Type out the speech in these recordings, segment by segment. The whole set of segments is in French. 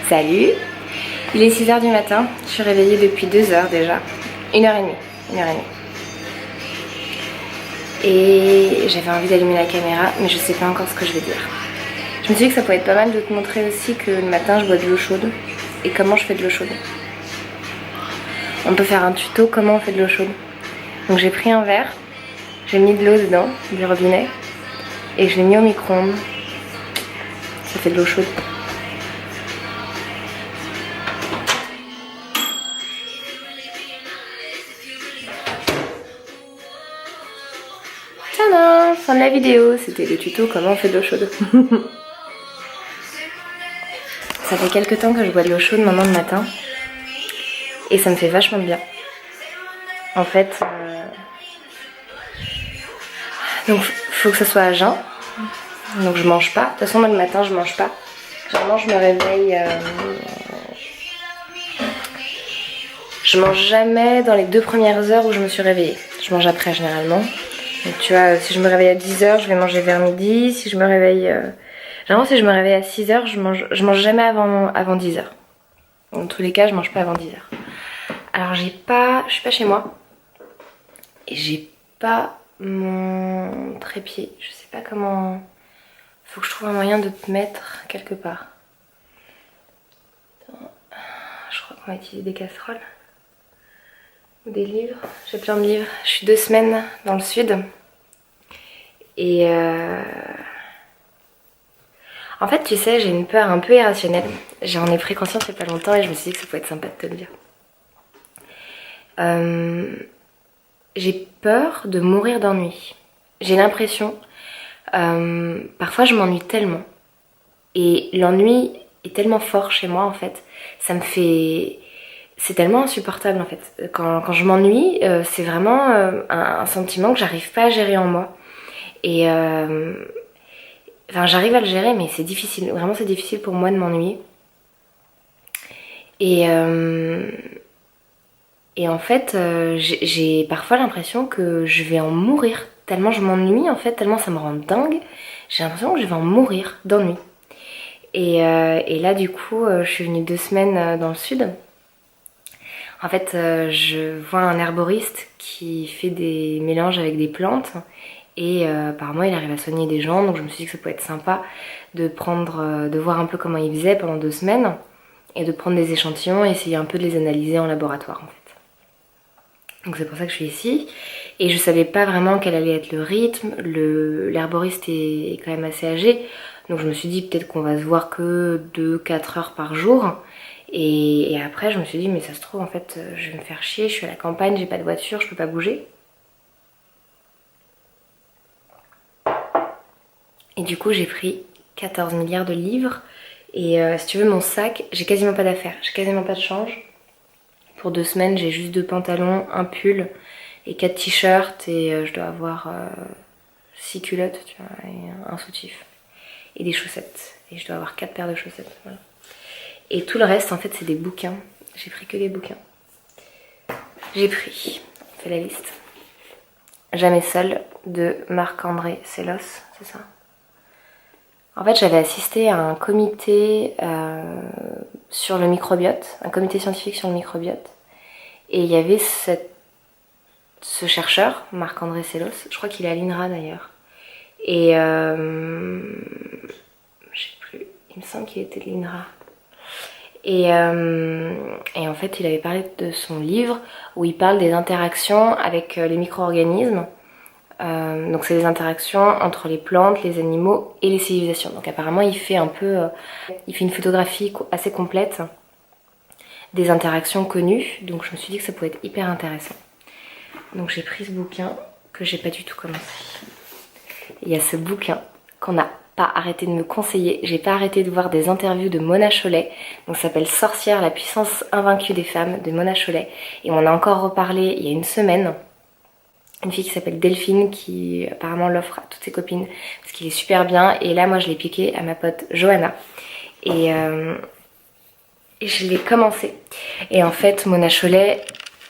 Salut. Il est 6h du matin, je suis réveillée depuis 2 heures déjà. 1h30. Et j'avais envie d'allumer la caméra, mais je sais pas encore ce que je vais dire. Je me suis dit que ça pourrait être pas mal de te montrer aussi que le matin je bois de l'eau chaude et comment je fais de l'eau chaude. On peut faire un tuto comment on fait de l'eau chaude. Donc j'ai pris un verre, j'ai mis de l'eau dedans, du robinet, et je l'ai mis au micro-ondes. Ça fait de l'eau chaude. Tadam, fin de la vidéo, c'était le tuto comment on fait de l'eau chaude. Ça fait quelques temps que je bois de l'eau chaude maintenant le matin et ça me fait vachement bien. En fait, donc faut que ça soit à jeun, donc je mange pas. De toute façon moi le matin je mange pas. Généralement je me réveille, je mange jamais dans les 2 premières heures où je me suis réveillée. Je mange après généralement. Donc tu vois, si je me réveille à 10h, je vais manger vers midi. Si je me réveille... Généralement, si je me réveille à 6h, je mange jamais avant 10h. Dans tous les cas, je mange pas avant 10h. Alors, je suis pas chez moi. Et j'ai pas mon trépied. Je sais pas comment... Faut que je trouve un moyen de te mettre quelque part. Attends. Je crois qu'on va utiliser des casseroles. Ou des livres. J'ai plein de livres. Je suis 2 semaines dans le sud. Et en fait, tu sais, j'ai une peur un peu irrationnelle. J'en ai pris conscience il y a pas longtemps et je me suis dit que ça pouvait être sympa de te le dire. J'ai peur de mourir d'ennui. J'ai l'impression, parfois je m'ennuie tellement. Et l'ennui est tellement fort chez moi en fait. Ça me fait... C'est tellement insupportable en fait. Quand je m'ennuie, c'est vraiment un sentiment que j'arrive pas à gérer en moi. Et enfin, j'arrive à le gérer, mais c'est difficile. Vraiment, c'est difficile pour moi de m'ennuyer. Et en fait, j'ai parfois l'impression que je vais en mourir. Tellement je m'ennuie, en fait, tellement ça me rend dingue. J'ai l'impression que je vais en mourir d'ennui. Et là, du coup, je suis venue 2 semaines dans le sud. En fait, je vois un herboriste qui fait des mélanges avec des plantes. Et apparemment il arrive à soigner des gens, donc je me suis dit que ça pouvait être sympa de voir un peu comment il faisait pendant 2 semaines et de prendre des échantillons et essayer un peu de les analyser en laboratoire en fait. Donc c'est pour ça que je suis ici et je savais pas vraiment quel allait être le rythme. L'herboriste est quand même assez âgé, donc je me suis dit peut-être qu'on va se voir que 2-4 heures par jour. Et après je me suis dit mais ça se trouve en fait je vais me faire chier, je suis à la campagne, j'ai pas de voiture, je peux pas bouger. Et du coup j'ai pris 14 milliards de livres et si tu veux mon sac, j'ai quasiment pas d'affaires, j'ai quasiment pas de change. Pour 2 semaines j'ai juste 2 pantalons, un pull et 4 t-shirts et je dois avoir 6 culottes tu vois, et un soutif et des chaussettes. Et je dois avoir 4 paires de chaussettes, voilà. Et tout le reste en fait c'est des bouquins, j'ai pris que des bouquins. J'ai pris, on fait la liste, Jamais seule de Marc-André Sellos, c'est ça? En fait, j'avais assisté à un comité sur le microbiote, un comité scientifique sur le microbiote. Et il y avait ce chercheur, Marc-André Sellos, je crois qu'il est à l'INRA d'ailleurs. Et je sais plus, il me semble qu'il était de l'INRA. Et en fait, il avait parlé de son livre où il parle des interactions avec les micro-organismes. Donc c'est des interactions entre les plantes, les animaux et les civilisations. Donc apparemment il fait une photographie assez complète des interactions connues. Donc je me suis dit que ça pouvait être hyper intéressant. Donc j'ai pris ce bouquin que j'ai pas du tout commencé. Il y a ce bouquin qu'on n'a pas arrêté de me conseiller. J'ai pas arrêté de voir des interviews de Mona Chollet. Donc ça s'appelle Sorcière, la puissance invaincue des femmes de Mona Chollet. Et on a encore reparlé il y a une semaine. Une fille qui s'appelle Delphine qui apparemment l'offre à toutes ses copines parce qu'il est super bien. Et là moi je l'ai piqué à ma pote Johanna et je l'ai commencé. Et en fait Mona Chollet,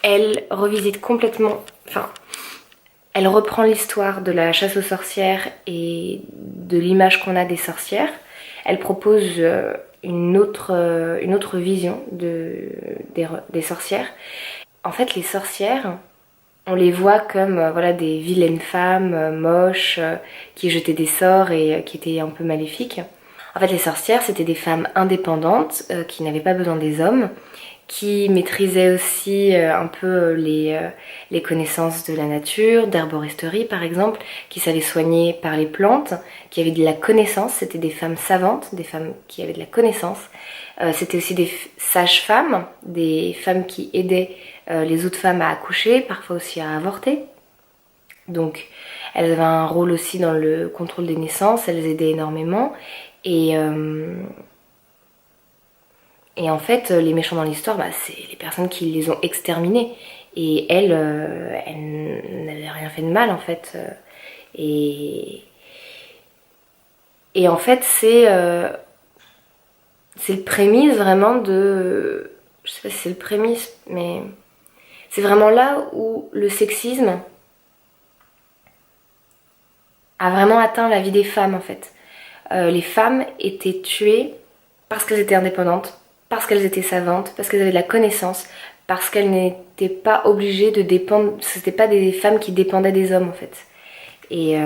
elle revisite complètement, enfin elle reprend l'histoire de la chasse aux sorcières et de l'image qu'on a des sorcières. Elle propose une autre vision des sorcières. En fait, les sorcières, on les voit comme voilà, des vilaines femmes moches qui jetaient des sorts et qui étaient un peu maléfiques. En fait, les sorcières, c'était des femmes indépendantes qui n'avaient pas besoin des hommes, qui maîtrisaient aussi un peu les connaissances de la nature, d'herboristerie par exemple, qui savaient soigner par les plantes, qui avaient de la connaissance. C'était des femmes savantes, des femmes qui avaient de la connaissance. C'était aussi des sages-femmes, des femmes qui aidaient les autres femmes à accoucher, parfois aussi à avorter. Donc elles avaient un rôle aussi dans le contrôle des naissances, elles aidaient énormément. Et en fait, les méchants dans l'histoire, c'est les personnes qui les ont exterminés. Et elles n'avaient rien fait de mal en fait. Et en fait, c'est le prémisse vraiment de... Je sais pas si c'est le prémisse, mais c'est vraiment là où le sexisme a vraiment atteint la vie des femmes en fait. Les femmes étaient tuées parce qu'elles étaient indépendantes, parce qu'elles étaient savantes, parce qu'elles avaient de la connaissance, parce qu'elles n'étaient pas obligées de dépendre... C'était pas des femmes qui dépendaient des hommes en fait. Et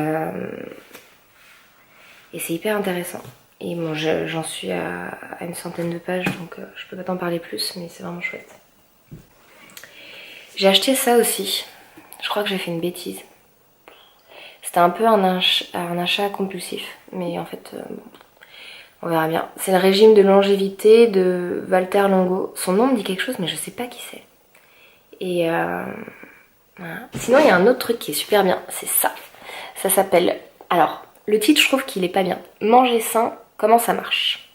c'est hyper intéressant. Et bon, j'en suis à une centaine de pages, donc je peux pas t'en parler plus, mais c'est vraiment chouette. J'ai acheté ça aussi. Je crois que j'ai fait une bêtise. C'était un peu un achat compulsif, mais en fait, bon, on verra bien. C'est le régime de longévité de Walter Longo. Son nom me dit quelque chose, mais je sais pas qui c'est. Et voilà. Sinon, il y a un autre truc qui est super bien, c'est ça. Ça s'appelle... Alors, le titre, je trouve qu'il est pas bien. Manger sain, comment ça marche?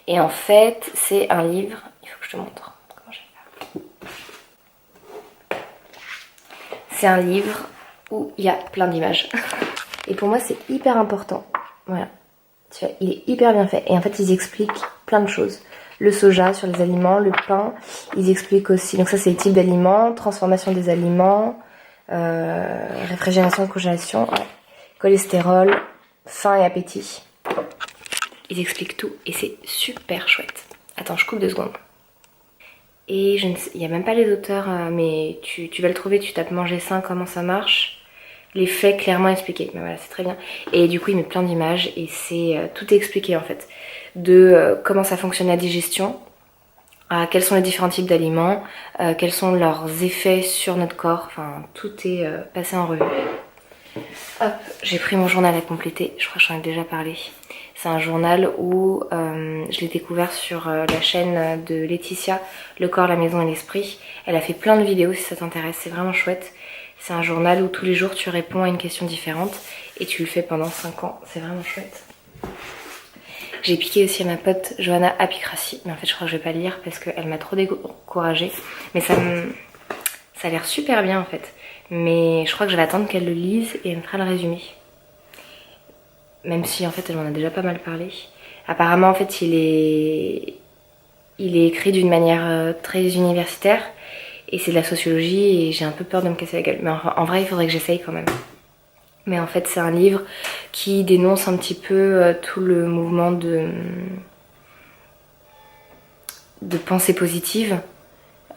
Et en fait, c'est un livre... Il faut que je te montre comment je vais faire. C'est un livre où il y a plein d'images. Et pour moi, c'est hyper important. Voilà. Tu vois, il est hyper bien fait. Et en fait, ils expliquent plein de choses. Le soja sur les aliments, le pain. Ils expliquent aussi... Donc ça, c'est les types d'aliments, transformation des aliments, réfrigération, congélation, ouais. Cholestérol, faim et appétit. Ils expliquent tout et c'est super chouette. Attends, je coupe 2 secondes. Et il n'y a même pas les auteurs, mais tu vas le trouver, tu tapes manger sain, comment ça marche. Les faits clairement expliqués, mais voilà, c'est très bien. Et du coup, il met plein d'images et c'est tout est expliqué en fait. De comment ça fonctionne la digestion, quels sont les différents types d'aliments, quels sont leurs effets sur notre corps, enfin tout est passé en revue. Hop, j'ai pris mon journal à compléter, je crois que j'en ai déjà parlé. C'est un journal où je l'ai découvert sur la chaîne de Laetitia, Le corps, la maison et l'esprit. Elle a fait plein de vidéos si ça t'intéresse, c'est vraiment chouette. C'est un journal où tous les jours tu réponds à une question différente et tu le fais pendant 5 ans, c'est vraiment chouette. J'ai piqué aussi à ma pote Johanna Apicratie, mais en fait je crois que je vais pas le lire parce qu'elle m'a trop découragée. Mais ça a l'air super bien en fait. Mais je crois que je vais attendre qu'elle le lise et elle me fera le résumé. Même si en fait elle m'en a déjà pas mal parlé. Apparemment en fait il est écrit d'une manière très universitaire et c'est de la sociologie et j'ai un peu peur de me casser la gueule. Mais en vrai il faudrait que j'essaye quand même. Mais en fait c'est un livre qui dénonce un petit peu tout le mouvement de pensée positive,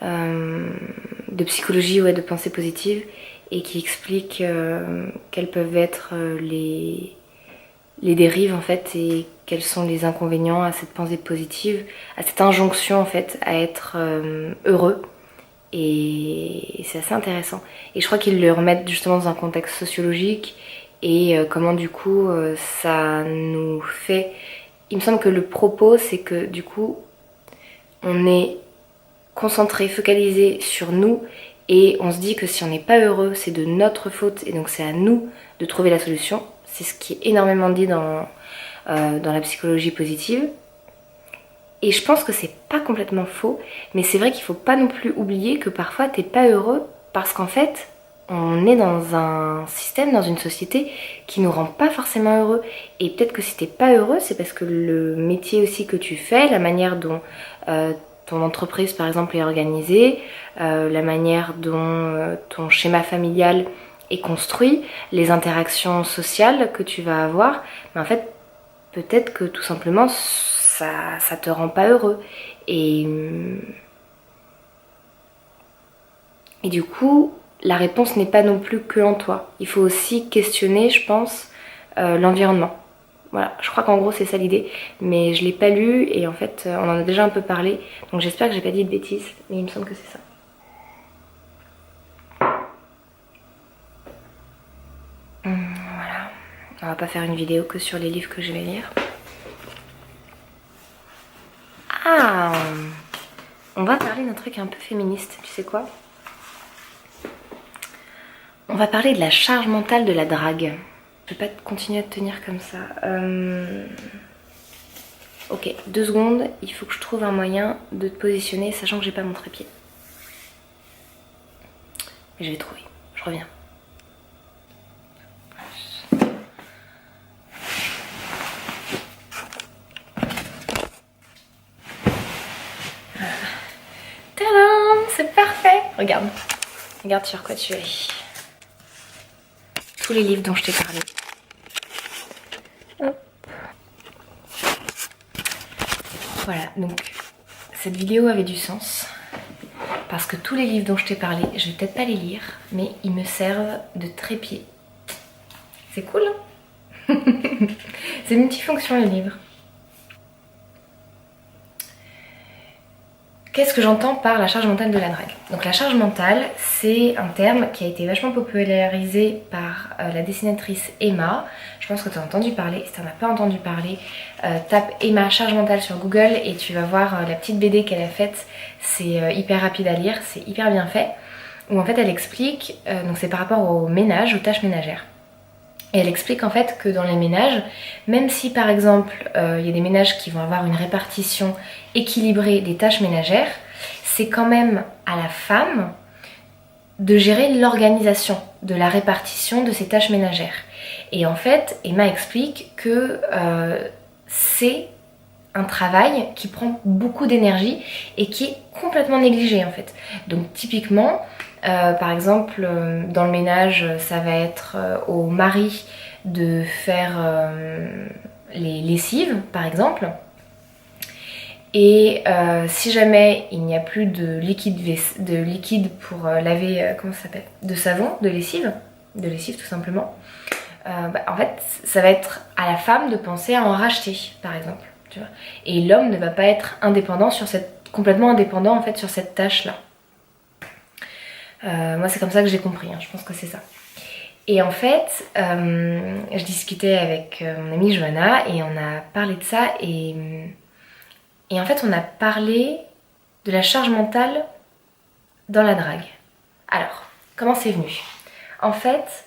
de psychologie, ouais, de pensée positive, et qui explique quelles peuvent être les dérives en fait et quels sont les inconvénients à cette pensée positive, à cette injonction en fait à être heureux. Et c'est assez intéressant. Et je crois qu'ils le remettent justement dans un contexte sociologique et comment du coup ça nous fait... Il me semble que le propos c'est que du coup on est concentré, focalisé sur nous et on se dit que si on n'est pas heureux c'est de notre faute et donc c'est à nous de trouver la solution. C'est ce qui est énormément dit dans la psychologie positive. Et je pense que c'est pas complètement faux, mais c'est vrai qu'il faut pas non plus oublier que parfois t'es pas heureux parce qu'en fait on est dans un système, dans une société qui nous rend pas forcément heureux. Et peut-être que si t'es pas heureux, c'est parce que le métier aussi que tu fais, la manière dont ton entreprise par exemple est organisée, la manière dont ton schéma familial est construit, les interactions sociales que tu vas avoir, mais en fait peut-être que tout simplement ça te rend pas heureux. Et du coup, la réponse n'est pas non plus que en toi. Il faut aussi questionner, je pense, l'environnement. Voilà, je crois qu'en gros c'est ça l'idée, mais je l'ai pas lu et en fait on en a déjà un peu parlé, donc j'espère que j'ai pas dit de bêtises, mais il me semble que c'est ça. Voilà, on va pas faire une vidéo que sur les livres que je vais lire. Ah, on va parler d'un truc un peu féministe, tu sais quoi? On va parler de la charge mentale de la drague. Je vais pas continuer à te tenir comme ça. Ok, 2 secondes, il faut que je trouve un moyen de te positionner, sachant que j'ai pas mon trépied. Mais je vais trouver, je reviens. Tadam, c'est parfait. Regarde, regarde sur quoi tu es. Tous les livres dont je t'ai parlé. Hop. Voilà, donc cette vidéo avait du sens. Parce que tous les livres dont je t'ai parlé, je vais peut-être pas les lire, mais ils me servent de trépied. C'est cool, hein? C'est multifonction les livres. Qu'est-ce que j'entends par la charge mentale de la drague? Donc la charge mentale, c'est un terme qui a été vachement popularisé par la dessinatrice Emma. Je pense que tu as entendu parler. Si tu n'en as pas entendu parler, tape Emma charge mentale sur Google et tu vas voir la petite BD qu'elle a faite. C'est hyper rapide à lire, c'est hyper bien fait. Où en fait elle explique, donc c'est par rapport au ménage, aux tâches ménagères. Et elle explique en fait que dans les ménages, même si par exemple il y a des ménages qui vont avoir une répartition équilibrée des tâches ménagères, c'est quand même à la femme de gérer l'organisation de la répartition de ces tâches ménagères. Et en fait, Emma explique que c'est un travail qui prend beaucoup d'énergie et qui est complètement négligé en fait. Donc typiquement, par exemple, dans le ménage, ça va être au mari de faire les lessives, par exemple. Et si jamais il n'y a plus de liquide pour laver, comment ça s'appelle? De savon, de lessive tout simplement. En fait, ça va être à la femme de penser à en racheter, par exemple. Tu vois. Et l'homme ne va pas être indépendant complètement indépendant en fait sur cette tâche-là. Moi c'est comme ça que j'ai compris, hein, je pense que c'est ça. Et en fait, je discutais avec mon amie Johanna et on a parlé de ça et en fait on a parlé de la charge mentale dans la drague. Alors, comment c'est venu? En fait,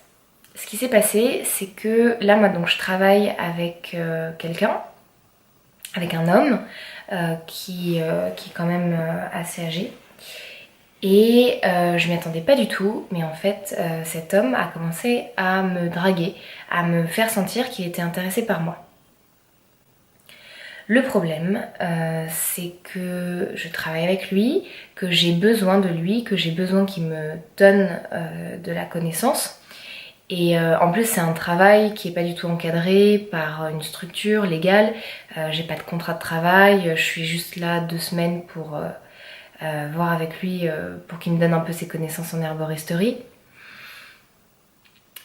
ce qui s'est passé, c'est que là moi donc je travaille avec quelqu'un, avec un homme qui est quand même assez âgé. Et je m'y attendais pas du tout, mais en fait cet homme a commencé à me draguer, à me faire sentir qu'il était intéressé par moi. Le problème, c'est que je travaille avec lui, que j'ai besoin de lui, que j'ai besoin qu'il me donne de la connaissance. Et en plus c'est un travail qui est pas du tout encadré par une structure légale. J'ai pas de contrat de travail, je suis juste là 2 semaines pour voir avec lui pour qu'il me donne un peu ses connaissances en herboristerie.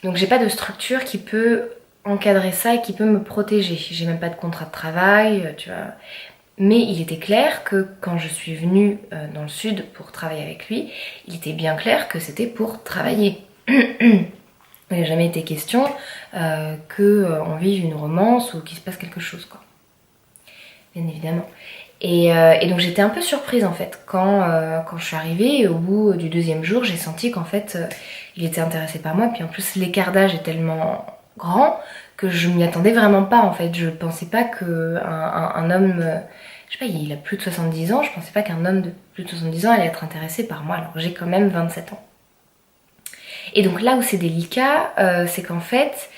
Donc j'ai pas de structure qui peut encadrer ça et qui peut me protéger. J'ai même pas de contrat de travail, tu vois. Mais il était clair que quand je suis venue dans le sud pour travailler avec lui, il était bien clair que c'était pour travailler. Il n'a jamais été question qu'on vive une romance ou qu'il se passe quelque chose, quoi. Bien évidemment. Et donc j'étais un peu surprise en fait quand je suis arrivée et au bout du 2e jour j'ai senti qu'en fait il était intéressé par moi, puis en plus l'écart d'âge est tellement grand que je m'y attendais vraiment pas en fait. Je pensais pas qu'un homme, je sais pas, il a plus de 70 ans, je pensais pas qu'un homme de plus de 70 ans allait être intéressé par moi alors que j'ai quand même 27 ans. Et donc là où c'est délicat, c'est qu'en fait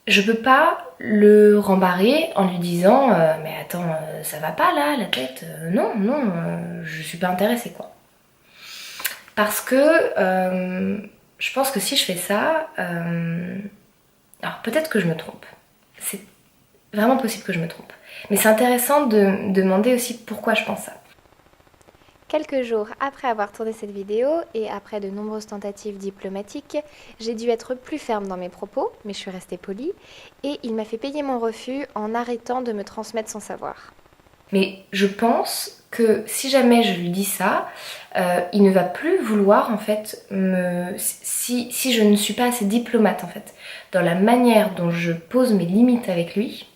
je peux pas le rembarrer en lui disant mais attends ça va pas là la tête, non je suis pas intéressée quoi. Parce que je pense que si je fais ça, alors peut-être que je me trompe, vraiment possible que je me trompe. Mais c'est intéressant de me demander aussi pourquoi je pense ça. Quelques jours après avoir tourné cette vidéo et après de nombreuses tentatives diplomatiques, j'ai dû être plus ferme dans mes propos, mais je suis restée polie, et il m'a fait payer mon refus en arrêtant de me transmettre son savoir. Mais je pense que si jamais je lui dis ça, il ne va plus vouloir en fait si je ne suis pas assez diplomate en fait dans la manière dont je pose mes limites avec lui,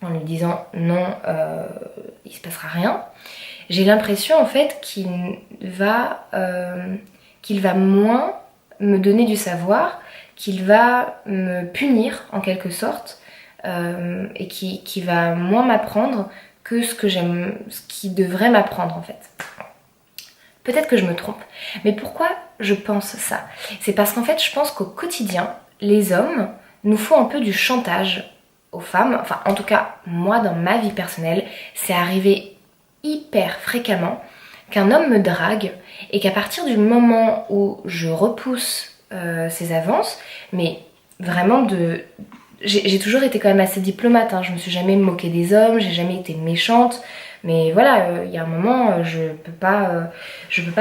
en lui disant non, il se passera rien. J'ai l'impression en fait qu'il va moins me donner du savoir, qu'il va me punir en quelque sorte, et qui va moins m'apprendre que ce qu'il devrait m'apprendre en fait. Peut-être que je me trompe, mais pourquoi je pense ça? C'est parce qu'en fait je pense qu'au quotidien, les hommes nous font un peu du chantage aux femmes, enfin en tout cas moi dans ma vie personnelle, c'est arrivé hyper fréquemment qu'un homme me drague et qu'à partir du moment où je repousse ses avances, mais vraiment j'ai toujours été quand même assez diplomate, hein. Je me suis jamais moquée des hommes, j'ai jamais été méchante, mais voilà, il y a un moment, je peux pas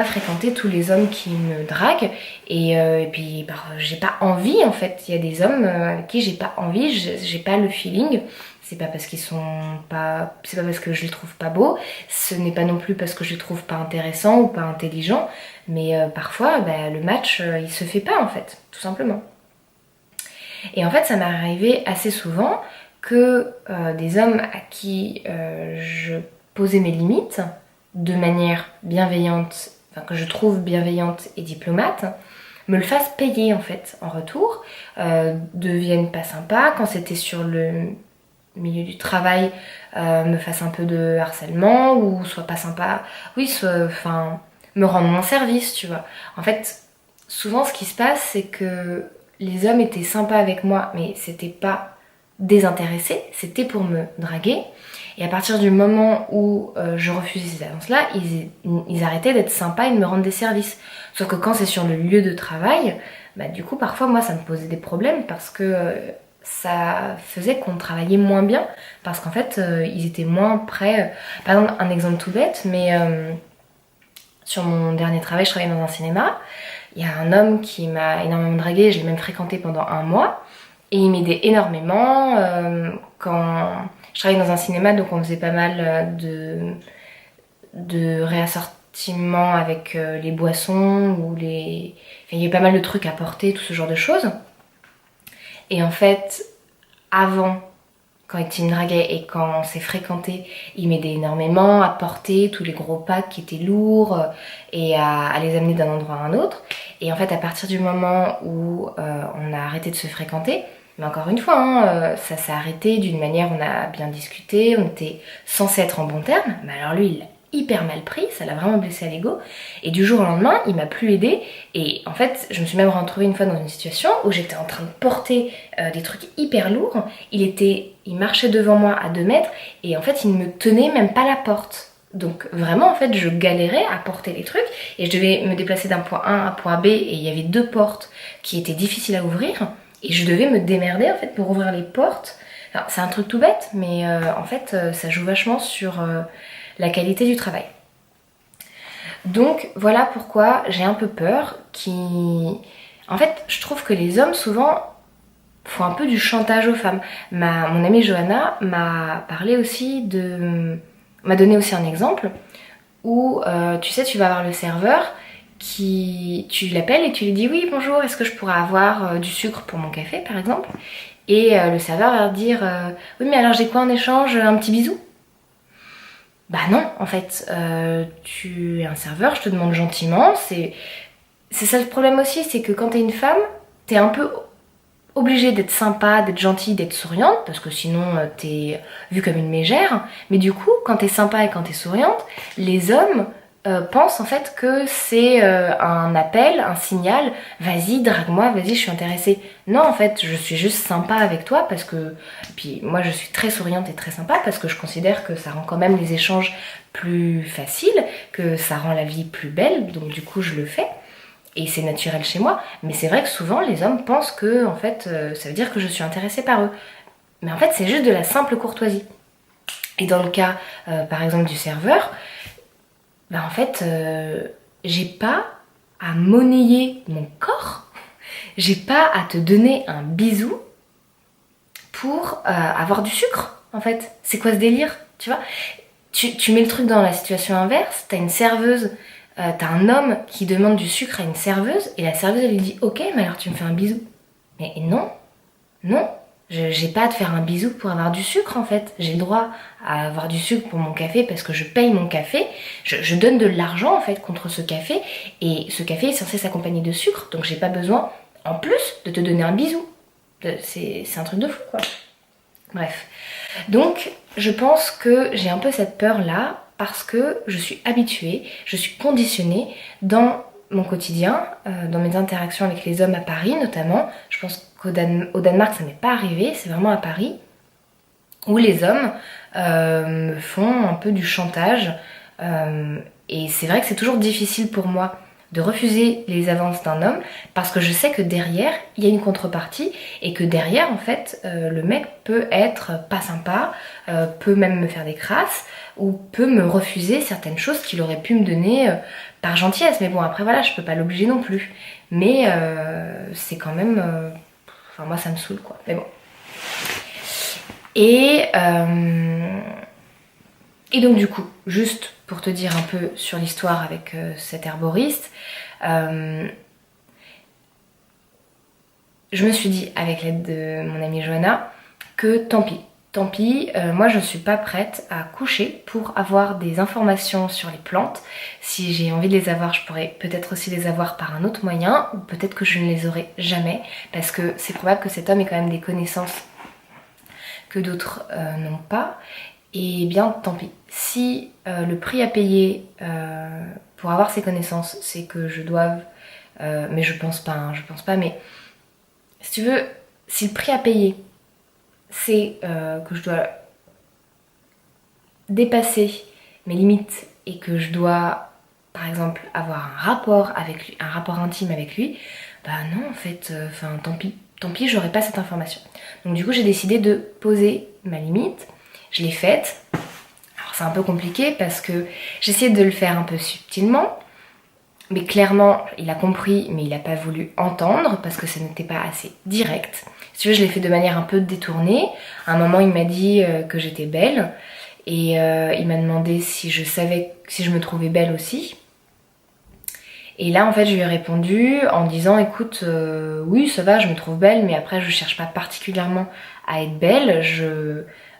fréquenter tous les hommes qui me draguent, et puis j'ai pas envie en fait. Il y a des hommes avec qui j'ai pas envie, j'ai pas le feeling. C'est pas parce c'est pas parce que je les trouve pas beaux, ce n'est pas non plus parce que je les trouve pas intéressants ou pas intelligents, mais parfois le match il se fait pas en fait, tout simplement. Et en fait, ça m'est arrivé assez souvent que des hommes à qui je posais mes limites de manière bienveillante, enfin que je trouve bienveillante et diplomate, me le fassent payer en fait en retour, deviennent pas sympas quand c'était sur le milieu du travail, me fassent un peu de harcèlement ou soit pas sympa, oui, enfin me rendre mon service, tu vois. En fait, souvent ce qui se passe, c'est que les hommes étaient sympas avec moi, mais c'était pas désintéressé, c'était pour me draguer. Et à partir du moment où je refusais ces avances-là, ils arrêtaient d'être sympas et de me rendre des services. Sauf que quand c'est sur le lieu de travail, du coup parfois moi ça me posait des problèmes parce que ça faisait qu'on travaillait moins bien, parce qu'en fait ils étaient moins prêts. Par exemple, un exemple tout bête, mais sur mon dernier travail, je travaillais dans un cinéma. Il y a un homme qui m'a énormément dragué, je l'ai même fréquenté pendant un mois. Et il m'aidait énormément. Quand je travaillais dans un cinéma, donc on faisait pas mal de réassortiment avec les boissons, ou il y avait pas mal de trucs à porter, tout ce genre de choses. Et en fait, avant, quand il me draguait et quand on s'est fréquenté, il m'aidait énormément à porter tous les gros packs qui étaient lourds et à les amener d'un endroit à un autre. Et en fait, à partir du moment où on a arrêté de se fréquenter, mais encore une fois, hein, ça s'est arrêté d'une manière, on a bien discuté, on était censé être en bons termes, mais alors lui, il l'a hyper mal pris, ça l'a vraiment blessé à l'ego, et du jour au lendemain, il m'a plus aidé, et en fait, je me suis même retrouvée une fois dans une situation où j'étais en train de porter des trucs hyper lourds, il marchait devant moi à 2 mètres, et en fait, il ne me tenait même pas la porte. Donc vraiment, en fait, je galérais à porter les trucs, et je devais me déplacer d'un point A à un point B, et il y avait 2 portes qui étaient difficiles à ouvrir, et je devais me démerder en fait pour ouvrir les portes. Alors, c'est un truc tout bête, mais en fait ça joue vachement sur la qualité du travail. Donc voilà pourquoi j'ai un peu peur En fait, je trouve que les hommes souvent font un peu du chantage aux femmes. Mon amie Johanna m'a donné aussi un exemple où tu sais, tu vas voir le serveur, tu l'appelles et tu lui dis oui bonjour, est-ce que je pourrais avoir du sucre pour mon café par exemple, et le serveur va dire oui mais alors j'ai quoi en échange, un petit bisou? Bah non, en fait tu es un serveur, je te demande gentiment, c'est ça le problème aussi, c'est que quand t'es une femme, t'es un peu obligée d'être sympa, d'être gentille, d'être souriante, parce que sinon t'es vue comme une mégère. Mais du coup, quand t'es sympa et quand t'es souriante, les hommes pensent en fait que c'est un appel, un signal, vas-y, drague-moi, vas-y, je suis intéressée. Non, en fait, je suis juste sympa avec toi parce que... Puis moi, je suis très souriante et très sympa parce que je considère que ça rend quand même les échanges plus faciles, que ça rend la vie plus belle, donc du coup, je le fais. Et c'est naturel chez moi, mais c'est vrai que souvent les hommes pensent que en fait ça veut dire que je suis intéressée par eux. Mais en fait, c'est juste de la simple courtoisie. Et dans le cas, par exemple, du serveur, ben en fait, j'ai pas à monnayer mon corps, j'ai pas à te donner un bisou pour avoir du sucre, en fait. C'est quoi ce délire, tu vois? Tu mets le truc dans la situation inverse, t'as une serveuse, t'as un homme qui demande du sucre à une serveuse, et la serveuse, elle lui dit « Ok, mais alors tu me fais un bisou. » Mais non, non, j'ai pas à te faire un bisou pour avoir du sucre, en fait. J'ai le droit à avoir du sucre pour mon café parce que je paye mon café. Je donne de l'argent, en fait, contre ce café, et ce café est censé s'accompagner de sucre, donc j'ai pas besoin, en plus, de te donner un bisou. C'est un truc de fou, quoi. Bref. Donc, je pense que j'ai un peu cette peur-là parce que je suis habituée, je suis conditionnée dans mon quotidien, dans mes interactions avec les hommes à Paris notamment. Je pense qu'au Danemark, ça m'est pas arrivé, c'est vraiment à Paris, où les hommes me font un peu du chantage. Et c'est vrai que c'est toujours difficile pour moi de refuser les avances d'un homme parce que je sais que derrière il y a une contrepartie et que derrière en fait le mec peut être pas sympa, peut même me faire des crasses ou peut me refuser certaines choses qu'il aurait pu me donner par gentillesse. Mais bon, après voilà, je peux pas l'obliger non plus, mais c'est quand même enfin moi ça me saoule quoi, mais bon. Et donc du coup, juste pour te dire un peu sur l'histoire avec cet herboriste, je me suis dit avec l'aide de mon amie Johanna que tant pis, moi je ne suis pas prête à coucher pour avoir des informations sur les plantes. Si j'ai envie de les avoir, je pourrais peut-être aussi les avoir par un autre moyen, ou peut-être que je ne les aurai jamais, parce que c'est probable que cet homme ait quand même des connaissances que d'autres n'ont pas. Et bien tant pis. Si le prix à payer pour avoir ces connaissances, c'est que je doive, mais je pense pas, mais si tu veux, si le prix à payer, c'est que je dois dépasser mes limites et que je dois, par exemple, avoir un rapport avec lui, un rapport intime avec lui, bah non en fait, tant pis, j'aurai pas cette information. Donc du coup j'ai décidé de poser ma limite. Je l'ai faite. Alors c'est un peu compliqué parce que j'essayais de le faire un peu subtilement, mais clairement il a compris, mais il n'a pas voulu entendre parce que ça n'était pas assez direct. Si tu veux, je l'ai fait de manière un peu détournée. À un moment il m'a dit que j'étais belle et il m'a demandé si je savais, si je me trouvais belle aussi. Et là en fait je lui ai répondu en disant écoute oui ça va, je me trouve belle, mais après je cherche pas particulièrement à être belle,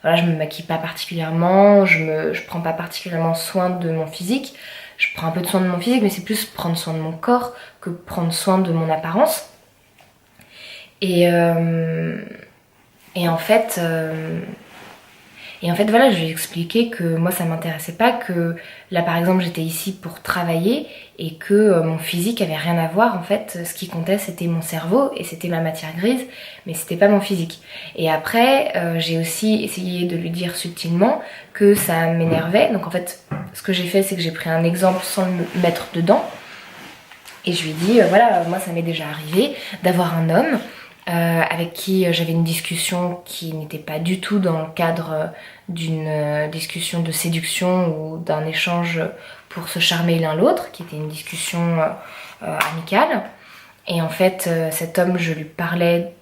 voilà, je me maquille pas particulièrement, je prends pas particulièrement soin de mon physique. Je prends un peu de soin de mon physique, mais c'est plus prendre soin de mon corps que prendre soin de mon apparence. Et en fait voilà, je lui ai expliqué que moi ça m'intéressait pas, que là par exemple j'étais ici pour travailler et que mon physique avait rien à voir. En fait, ce qui comptait c'était mon cerveau et c'était ma matière grise, mais c'était pas mon physique. Et après j'ai aussi essayé de lui dire subtilement que ça m'énervait. Donc en fait ce que j'ai fait c'est que j'ai pris un exemple sans le mettre dedans et je lui ai dit voilà, moi ça m'est déjà arrivé d'avoir un homme avec qui j'avais une discussion qui n'était pas du tout dans le cadre d'une discussion de séduction ou d'un échange pour se charmer l'un l'autre, qui était une discussion amicale. Et en fait, cet homme, je lui parlais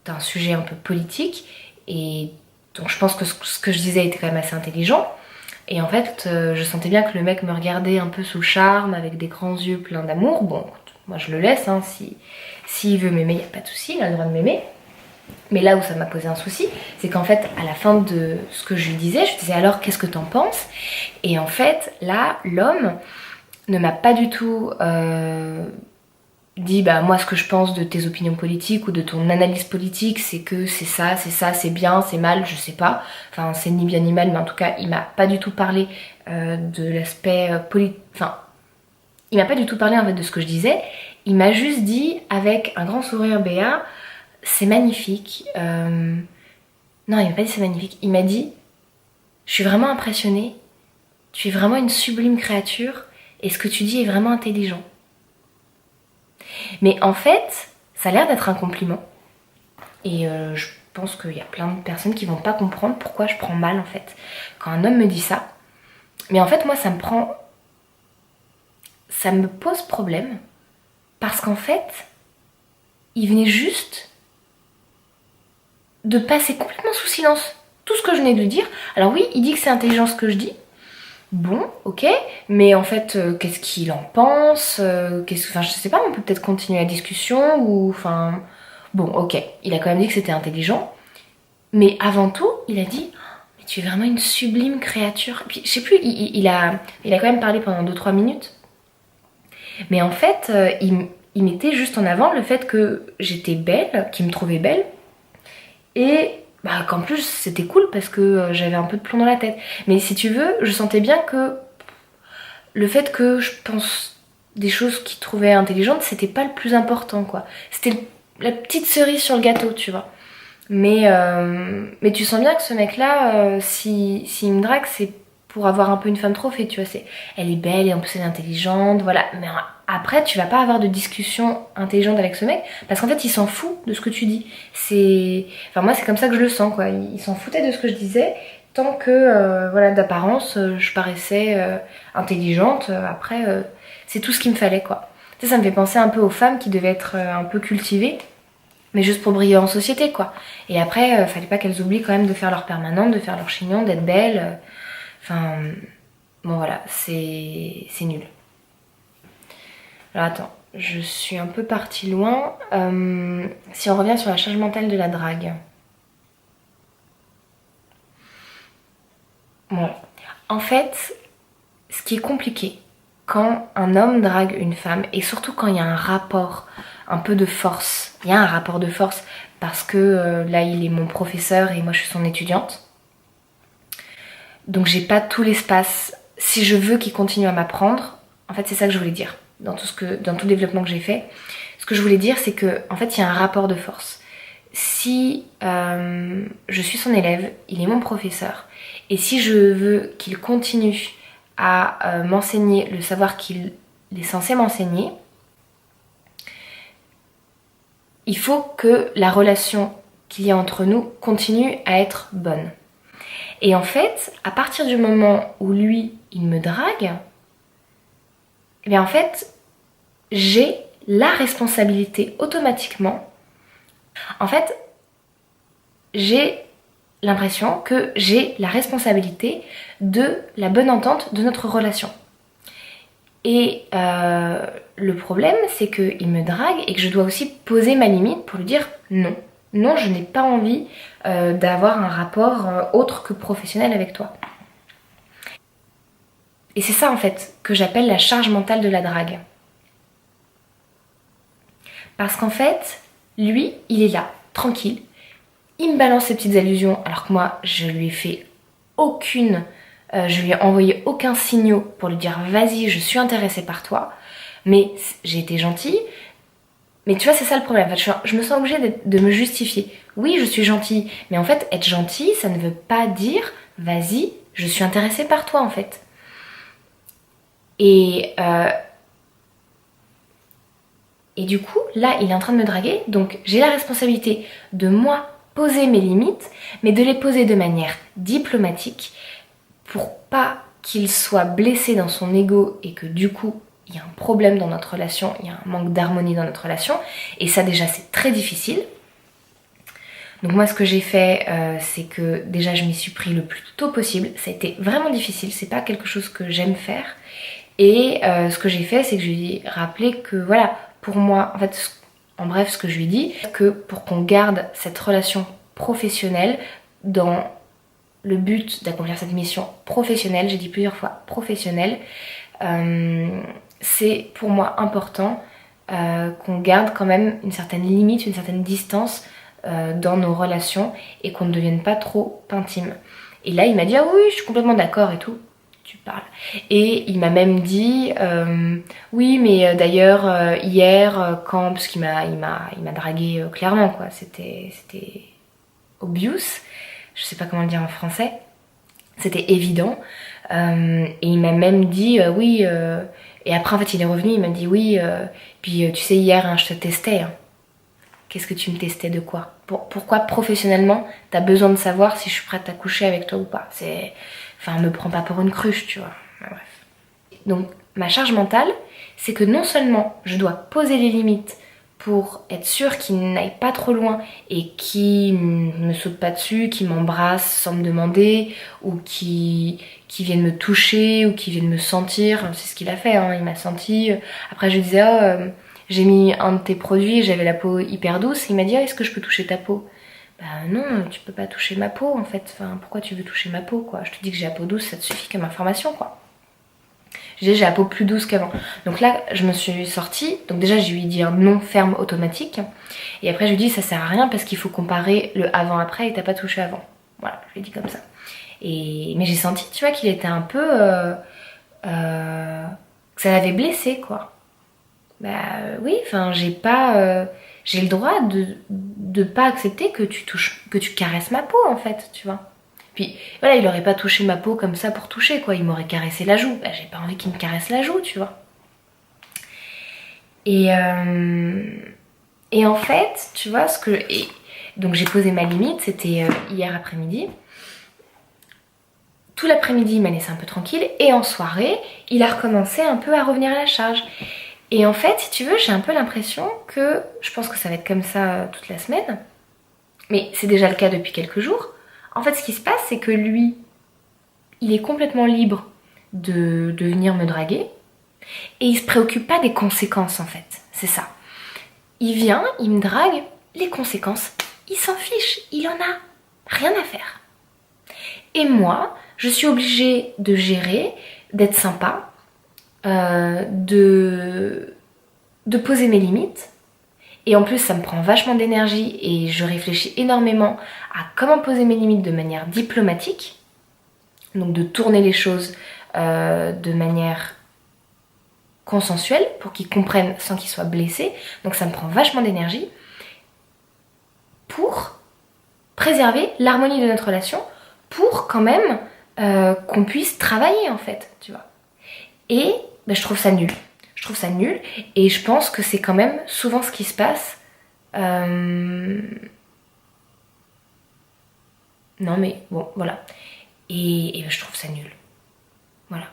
d'un sujet un peu politique, et donc je pense que ce que je disais était quand même assez intelligent. Et en fait, je sentais bien que le mec me regardait un peu sous le charme, avec des grands yeux pleins d'amour. Bon, écoute, moi je le laisse, hein, s'il veut m'aimer, il n'y a pas de souci, il a le droit de m'aimer. Mais là où ça m'a posé un souci, c'est qu'en fait, à la fin de ce que je lui disais, je disais alors qu'est-ce que t'en penses? Et en fait, là, l'homme ne m'a pas du tout dit bah moi ce que je pense de tes opinions politiques ou de ton analyse politique, c'est que c'est ça, c'est bien, c'est mal, je sais pas. Enfin, c'est ni bien ni mal, mais en tout cas, il m'a pas du tout parlé de l'aspect politique. Enfin, il m'a pas du tout parlé en fait de ce que je disais. Il m'a juste dit avec un grand sourire béat, c'est magnifique. Non, il m'a pas dit c'est magnifique. Il m'a dit, je suis vraiment impressionnée. Tu es vraiment une sublime créature et ce que tu dis est vraiment intelligent. Mais en fait, ça a l'air d'être un compliment. Et je pense qu'il y a plein de personnes qui vont pas comprendre pourquoi je prends mal en fait quand un homme me dit ça. Mais en fait moi ça me pose problème parce qu'en fait il venait juste de passer complètement sous silence tout ce que je venais de lui dire. Alors oui, il dit que c'est intelligent ce que je dis. Bon, ok, mais en fait, qu'est-ce qu'il en pense enfin, je sais pas, on peut peut-être continuer la discussion ou... Enfin, bon, ok, il a quand même dit que c'était intelligent. Mais avant tout, il a dit « Mais tu es vraiment une sublime créature. » Puis, je sais plus, il a quand même parlé pendant 2-3 minutes. Mais en fait, il mettait juste en avant le fait que j'étais belle, qu'il me trouvait belle. Et bah, qu'en plus c'était cool parce que j'avais un peu de plomb dans la tête. Mais si tu veux, je sentais bien que le fait que je pense des choses qu'il trouvait intelligentes, c'était pas le plus important quoi. C'était la petite cerise sur le gâteau, tu vois. Mais tu sens bien que ce mec-là, s'il me drague, c'est pour avoir un peu une femme trophée, tu vois. Elle est belle et en plus elle est intelligente, voilà. Mais après, tu vas pas avoir de discussion intelligente avec ce mec parce qu'en fait, il s'en fout de ce que tu dis. Enfin, moi, c'est comme ça que je le sens, quoi. Il s'en foutait de ce que je disais tant que, voilà, d'apparence, je paraissais intelligente. Après, c'est tout ce qu'il me fallait, quoi. Tu sais, ça me fait penser un peu aux femmes qui devaient être un peu cultivées. Mais juste pour briller en société, quoi. Et après, fallait pas qu'elles oublient quand même de faire leur permanente, de faire leur chignon, d'être belles. Enfin, bon voilà, c'est nul. Alors attends, je suis un peu partie loin. Si on revient sur la charge mentale de la drague. Voilà. En fait, ce qui est compliqué quand un homme drague une femme, et surtout quand il y a un rapport un peu de force, il y a un rapport de force parce que là il est mon professeur et moi je suis son étudiante, donc j'ai pas tout l'espace. Si je veux qu'il continue à m'apprendre, en fait c'est ça que je voulais dire dans tout le développement que j'ai fait. Ce que je voulais dire c'est que en fait il y a un rapport de force. Si je suis son élève, il est mon professeur, et si je veux qu'il continue à m'enseigner le savoir qu'il est censé m'enseigner, il faut que la relation qu'il y a entre nous continue à être bonne. Et en fait, à partir du moment où lui, il me drague, eh bien en fait, j'ai la responsabilité automatiquement. En fait, j'ai l'impression que j'ai la responsabilité de la bonne entente de notre relation. Et le problème, c'est qu'il me drague et que je dois aussi poser ma limite pour lui dire non. Non, je n'ai pas envie d'avoir un rapport autre que professionnel avec toi. Et c'est ça en fait que j'appelle la charge mentale de la drague. Parce qu'en fait, lui, il est là, tranquille. Il me balance ses petites allusions alors que moi, je lui ai fait je lui ai envoyé aucun signal pour lui dire vas-y, je suis intéressée par toi. Mais j'ai été gentille. Mais tu vois, c'est ça le problème. En fait, je me sens obligée de me justifier. Oui, je suis gentille. Mais en fait, être gentille, ça ne veut pas dire vas-y, je suis intéressée par toi en fait. Et du coup, là, il est en train de me draguer. Donc, j'ai la responsabilité de moi poser mes limites, mais de les poser de manière diplomatique pour pas qu'il soit blessé dans son ego et que du coup, il y a un problème dans notre relation, il y a un manque d'harmonie dans notre relation. Et ça, déjà, c'est très difficile. Donc moi, ce que j'ai fait, c'est que déjà, je m'y suis pris le plus tôt possible. Ça a été vraiment difficile, c'est pas quelque chose que j'aime faire. Et ce que j'ai fait, c'est que je lui ai rappelé que voilà, pour moi, en fait, en bref, ce que je lui ai dit, que pour qu'on garde cette relation professionnelle dans le but d'accomplir cette mission professionnelle, j'ai dit plusieurs fois professionnelle, c'est pour moi important qu'on garde quand même une certaine limite, une certaine distance dans nos relations et qu'on ne devienne pas trop intime. Et là, il m'a dit « Ah oui, je suis complètement d'accord et tout. » Tu parles. Et il m'a même dit oui, mais d'ailleurs, hier, quand... Parce qu'il m'a dragué clairement, quoi. C'était obvious. Je sais pas comment le dire en français. C'était évident. Et il m'a même dit oui. Et après, en fait, il est revenu, il m'a dit oui. Puis tu sais, hier, hein, je te testais. Hein. Qu'est-ce que tu me testais de quoi? Pourquoi professionnellement t'as besoin de savoir si je suis prête à coucher avec toi ou pas? Enfin, me prends pas pour une cruche, tu vois. Ouais, bref. Donc ma charge mentale, c'est que non seulement je dois poser les limites pour être sûre qu'il n'aille pas trop loin et qu'il me saute pas dessus, qu'il m'embrasse sans me demander, ou qu'il vienne me toucher, ou qu'il vienne me sentir. C'est ce qu'il a fait, hein. Il m'a senti. Après je lui disais, oh, j'ai mis un de tes produits, j'avais la peau hyper douce. Il m'a dit, oh, est-ce que je peux toucher ta peau? Bah non, tu peux pas toucher ma peau en fait. Enfin, pourquoi tu veux toucher ma peau, quoi? Je te dis que j'ai la peau douce, ça te suffit comme information, quoi. J'ai la peau plus douce qu'avant. Donc là, je me suis sortie. Donc déjà, je lui ai dit un non ferme automatique. Et après, je lui ai dit, ça sert à rien parce qu'il faut comparer le avant-après et t'as pas touché avant. Voilà, je lui ai dit comme ça. Mais j'ai senti, tu vois, qu'il était un peu... que ça l'avait blessé, quoi. Bah oui, enfin, j'ai le droit de pas accepter que tu caresses ma peau, en fait, tu vois. Puis voilà, il aurait pas touché ma peau comme ça pour toucher, quoi. Il m'aurait caressé la joue. Bah, j'ai pas envie qu'il me caresse la joue, tu vois. Et en fait, tu vois, donc j'ai posé ma limite, c'était hier après-midi. Tout l'après-midi, il m'a laissé un peu tranquille. Et en soirée, il a recommencé un peu à revenir à la charge. Et en fait, si tu veux, j'ai un peu l'impression que... Je pense que ça va être comme ça toute la semaine. Mais c'est déjà le cas depuis quelques jours. En fait, ce qui se passe, c'est que lui, il est complètement libre de venir me draguer. Et il se préoccupe pas des conséquences, en fait. C'est ça. Il vient, il me drague, les conséquences, il s'en fiche. Il en a rien à faire. Et moi, je suis obligée de gérer, d'être sympa, de poser mes limites. Et en plus, ça me prend vachement d'énergie et je réfléchis énormément à comment poser mes limites de manière diplomatique. Donc de tourner les choses de manière consensuelle pour qu'ils comprennent sans qu'ils soient blessés. Donc ça me prend vachement d'énergie pour préserver l'harmonie de notre relation, pour quand même qu'on puisse travailler en fait, tu vois. Et ben, je trouve ça nul. Je trouve ça nul et je pense que c'est quand même souvent ce qui se passe. Non mais bon, voilà. Et ben, je trouve ça nul. Voilà.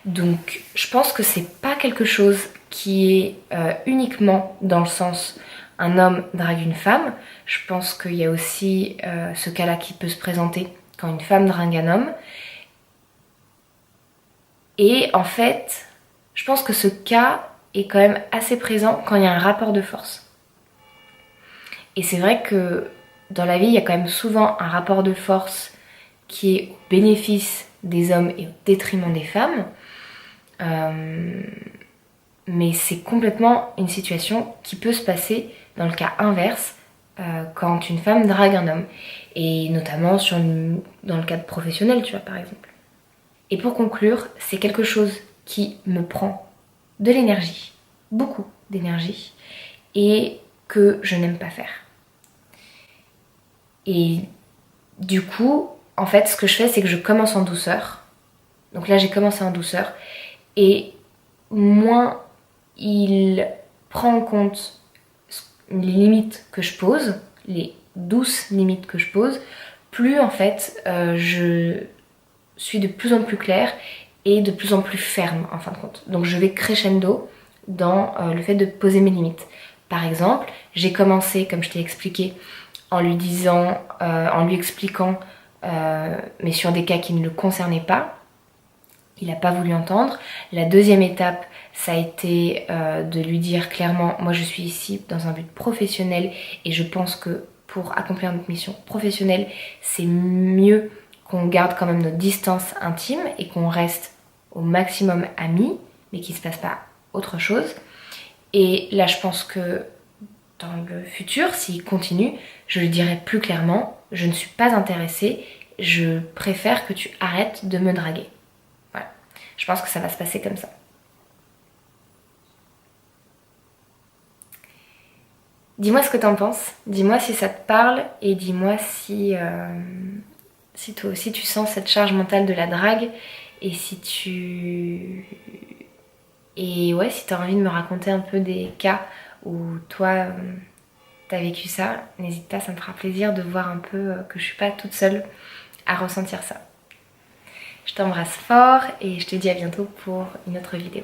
Donc je pense que c'est pas quelque chose qui est uniquement dans le sens un homme drague une femme. Je pense qu'il y a aussi ce cas-là qui peut se présenter quand une femme drague un homme. Et en fait, je pense que ce cas est quand même assez présent quand il y a un rapport de force. Et c'est vrai que dans la vie, il y a quand même souvent un rapport de force qui est au bénéfice des hommes et au détriment des femmes. Mais c'est complètement une situation qui peut se passer dans le cas inverse quand une femme drague un homme. Et notamment dans le cadre professionnel, tu vois, par exemple. Et pour conclure, c'est quelque chose qui me prend de l'énergie, beaucoup d'énergie, et que je n'aime pas faire. Et du coup, en fait, ce que je fais, c'est que je commence en douceur. Donc là, j'ai commencé en douceur. Et moins il prend en compte les limites que je pose, les douces limites que je pose, plus en fait, je suis de plus en plus claire et de plus en plus ferme en fin de compte. Donc je vais crescendo dans le fait de poser mes limites. Par exemple, j'ai commencé, comme je t'ai expliqué, en lui disant, en lui expliquant, mais sur des cas qui ne le concernaient pas. Il n'a pas voulu entendre. La deuxième étape, ça a été de lui dire clairement, moi je suis ici dans un but professionnel et je pense que pour accomplir notre mission professionnelle, c'est mieux qu'on garde quand même notre distance intime et qu'on reste au maximum amis, mais qu'il ne se passe pas autre chose. Et là, je pense que dans le futur, s'il continue, je lui dirai plus clairement, je ne suis pas intéressée, je préfère que tu arrêtes de me draguer. Voilà. Je pense que ça va se passer comme ça. Dis-moi ce que t'en penses, dis-moi si ça te parle et dis-moi si toi aussi tu sens cette charge mentale de la drague et si ouais, si t'as envie de me raconter un peu des cas où toi t'as vécu ça, n'hésite pas, ça me fera plaisir de voir un peu que je suis pas toute seule à ressentir ça. Je t'embrasse fort et je te dis à bientôt pour une autre vidéo.